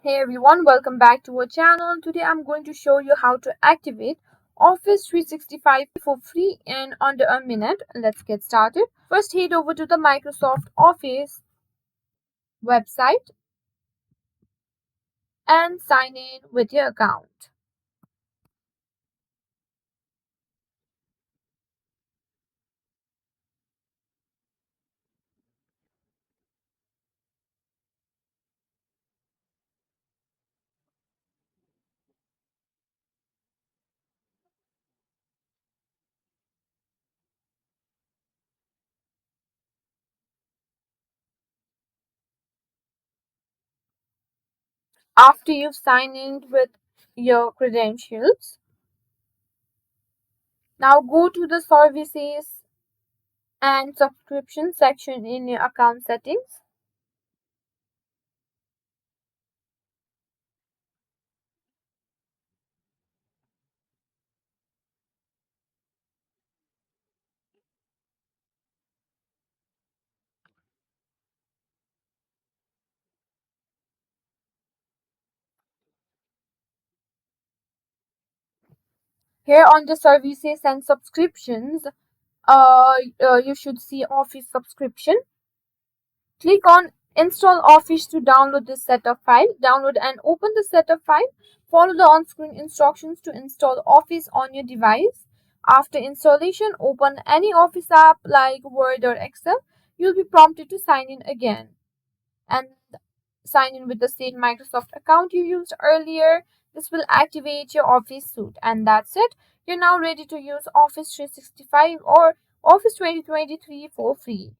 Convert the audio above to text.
Hey everyone, welcome back to our channel. Today I'm going to show you how to activate Office 365 for free in under a minute. Let's get started. First, head over to the Microsoft Office website and sign in with your account. After you've signed in with your credentials, now go to the services and subscription section in your account settings. Here on the services and subscriptions, you should see Office subscription. Click on Install Office to download this setup file. Download and open the setup file. Follow the on-screen instructions to install Office on your device. After installation, open any Office app like Word or Excel. You'll be prompted to sign in again and sign in with the same Microsoft account you used earlier. This will activate your Office suite, and that's it. You're now ready to use Office 365 or Office 2023 for free.